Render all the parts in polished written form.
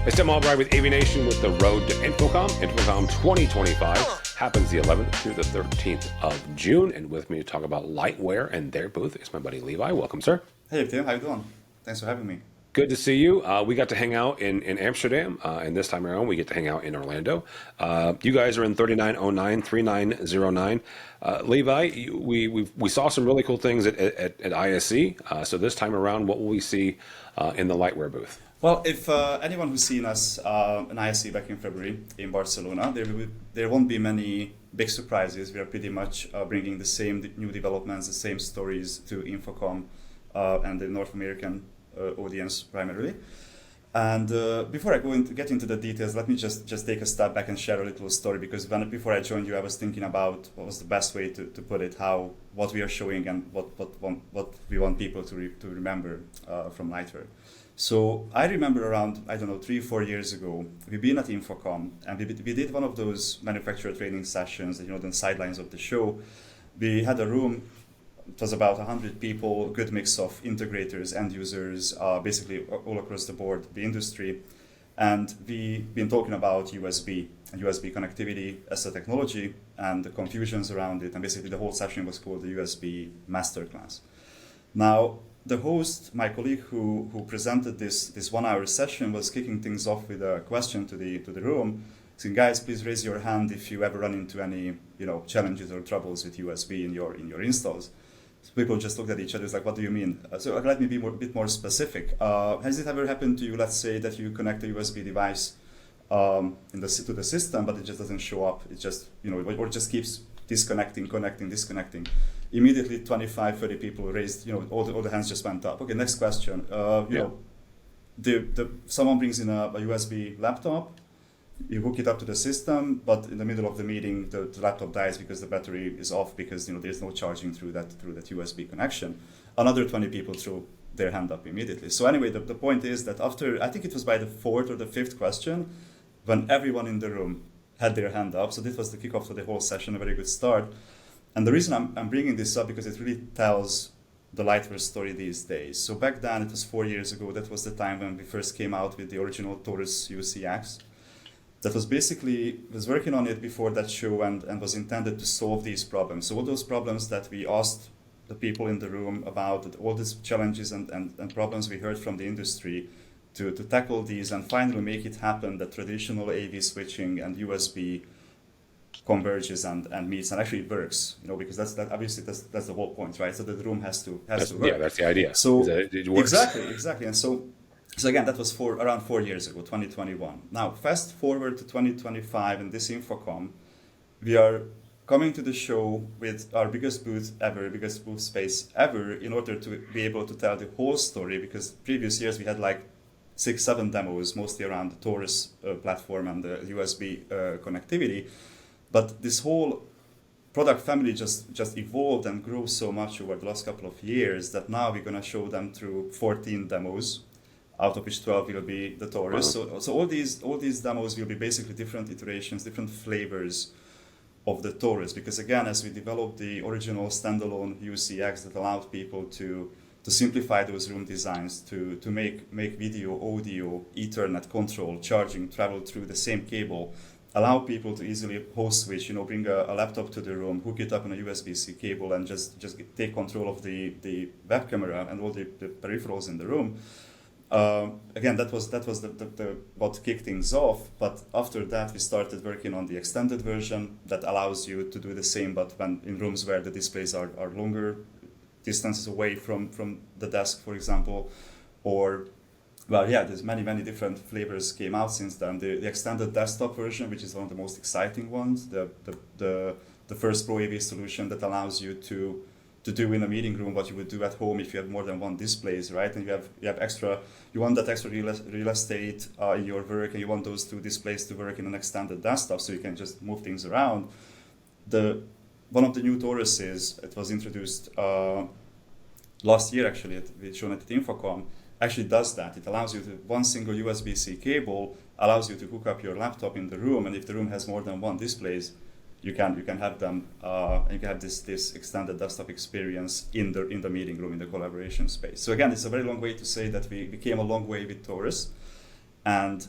It's Tim Albright with AVNation with the Road to InfoComm. InfoComm 2025 happens the 11th through the 13th of June. And with me to talk about Lightware and their booth is my buddy Levi. Welcome, sir. Hey, Tim. How you doing? Thanks for having me. Good to see you. We got to hang out in Amsterdam, and this time around we get to hang out in Orlando. You guys are in 3909. Levi, we saw some really cool things at ISE. So this time around, what will we see in the Lightware booth? Well, if anyone who's seen us in ISE back in February in Barcelona, there won't be many big surprises. We are pretty much bringing the same new developments, the same stories to InfoComm and the North American audience primarily. And before I get into the details, let me just take a step back and share a little story, because before I joined you, I was thinking about what was the best way to put it, what we are showing and what we want people to remember from Lightware. So I remember around, 3-4 years ago, we've been at InfoComm and we did one of those manufacturer training sessions, the sidelines of the show. We had a room. It was about 100 people, good mix of integrators, end users, basically all across the board, the industry. And we've been talking about USB and USB connectivity as a technology and the confusions around it. And basically the whole session was called the USB Masterclass. Now, the host, my colleague who presented this 1 hour session, was kicking things off with a question to the room, saying, guys, please raise your hand if you ever run into any challenges or troubles with USB in your installs. So people just looked at each other, like, what do you mean? So let me be a bit more specific. Has it ever happened to you, let's say, that you connect a USB device to the system, but it just doesn't show up? It just, or just keeps disconnecting. Immediately 25, 30 people raised, all the hands just went up. Okay, next question. Someone brings in a USB laptop, you hook it up to the system, but in the middle of the meeting, the laptop dies because the battery is off because there's no charging through that USB connection. Another 20 people threw their hand up immediately. So anyway, the point is that after, I think it was by the 4th or the 5th question, when everyone in the room had their hand up, so this was the kickoff to the whole session, a very good start. And the reason I'm bringing this up because it really tells the Lightware story these days. So back then, it was 4 years ago, that was the time when we first came out with the original Taurus UCX. That was working on it before that show and was intended to solve these problems. So all those problems that we asked the people in the room about, all these challenges and problems we heard from the industry, to tackle these and finally make it happen that traditional AV switching and USB converges and meets and actually works, because that's the whole point, right? So the room has to work. Yeah, that's the idea. So it works. Exactly. And so again, that was around 4 years ago, 2021. Now, fast forward to 2025 in this InfoComm, we are coming to the show with our biggest booth space ever, in order to be able to tell the whole story, because previous years we had like 6-7 demos, mostly around the Taurus platform and the USB connectivity. But this whole product family just evolved and grew so much over the last couple of years that now we're going to show them through 14 demos, out of which 12 will be the Taurus. Wow. So all these demos will be basically different iterations, different flavors of the Taurus. Because again, as we developed the original standalone UCX that allowed people to simplify those room designs, to make video, audio, Ethernet control, charging, travel through the same cable, allow people to easily host switch, bring a laptop to the room, hook it up on a USB-C cable, and just take control of the web camera and all the peripherals in the room. Again, that was the what kicked things off. But after that, we started working on the extended version that allows you to do the same, but when in rooms where the displays are longer distances away from the desk, for example, or there's many different flavors came out since then. The extended desktop version, which is one of the most exciting ones, the first Pro AV solution that allows you to do in a meeting room what you would do at home if you have more than one displays, right? And you want that extra real estate in your work, and you want those two displays to work in an extended desktop, so you can just move things around. One of the new Tauruses, it was introduced last year actually, it's shown at InfoComm, actually does that. It allows you to, one single USB-C cable allows you to hook up your laptop in the room, and if the room has more than one displays, you can have them, and you can have this extended desktop experience in the meeting room, in the collaboration space. So again, it's a very long way to say that we came a long way with Taurus, and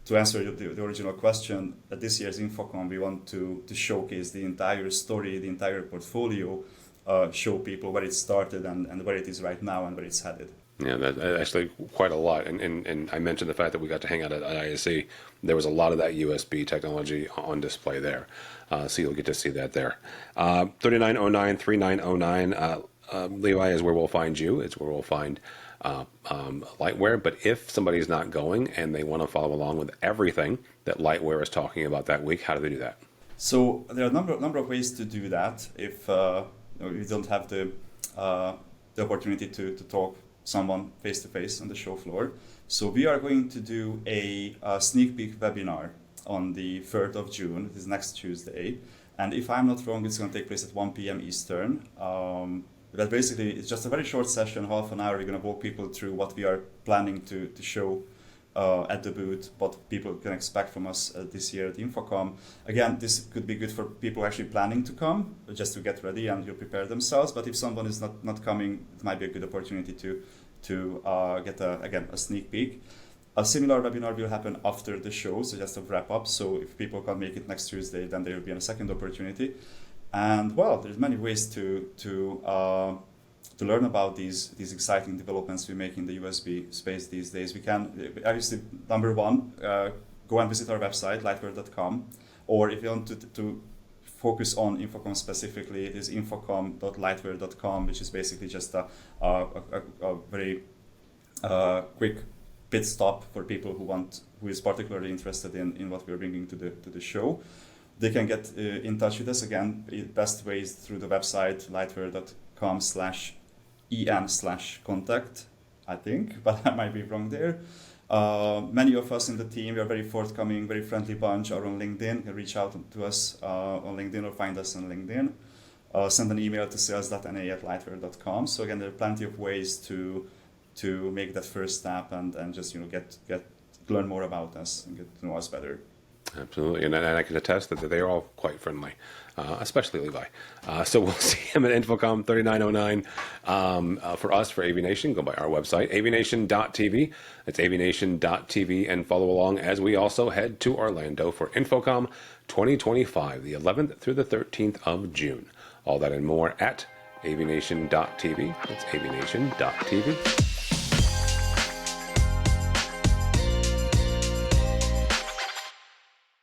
to answer the original question, at this year's InfoComm, we want to showcase the entire story, the entire portfolio, show people where it started and where it is right now and where it's headed. Yeah, that's actually quite a lot. And I mentioned the fact that we got to hang out at ISE. There was a lot of that USB technology on display there. So you'll get to see that there. 3909, 3909, Levi is where we'll find you. It's where we'll find Lightware. But if somebody's not going and they want to follow along with everything that Lightware is talking about that week, how do they do that? So there are a number of ways to do that. If you don't have the opportunity to talk someone face to face on the show floor. So we are going to do a sneak peek webinar on the 3rd of June. It is next Tuesday. And if I'm not wrong, it's going to take place at 1 p.m. Eastern. But basically, it's just a very short session, half an hour. We're going to walk people through what we are planning to show at the booth, what people can expect from us this year at InfoComm. Again, this could be good for people actually planning to come, just to get ready and prepare themselves. But if someone is not coming, it might be a good opportunity to get a sneak peek. A similar webinar will happen after the show, so just a wrap up. So if people can't make it next Tuesday, then there will be a second opportunity. And well, there's many ways to learn about these exciting developments we make in the USB space these days. We can, obviously, number one, go and visit our website, lightware.com, or if you want to focus on InfoComm specifically, it is infocom.lightware.com, which is basically just a very quick pit stop for people who is particularly interested in what we're bringing to the show. They can get in touch with us. Again, the best way is through the website, lightware.com/en/contact, I think, but I might be wrong there. Many of us in the team, we are very forthcoming, very friendly bunch, are on LinkedIn. You can reach out to us on LinkedIn or find us on LinkedIn. Send an email to sales.na@lightware.com. So again, there are plenty of ways to make that first step and just learn more about us and get to know us better. Absolutely, and I can attest that they are all quite friendly, especially Levi. So we'll see him at InfoComm 3909. For us, for AVNation, go by our website, avnation.tv. It's avnation.tv, and follow along as we also head to Orlando for InfoComm 2025, the 11th through the 13th of June. All that and more at avnation.tv. It's avnation.tv.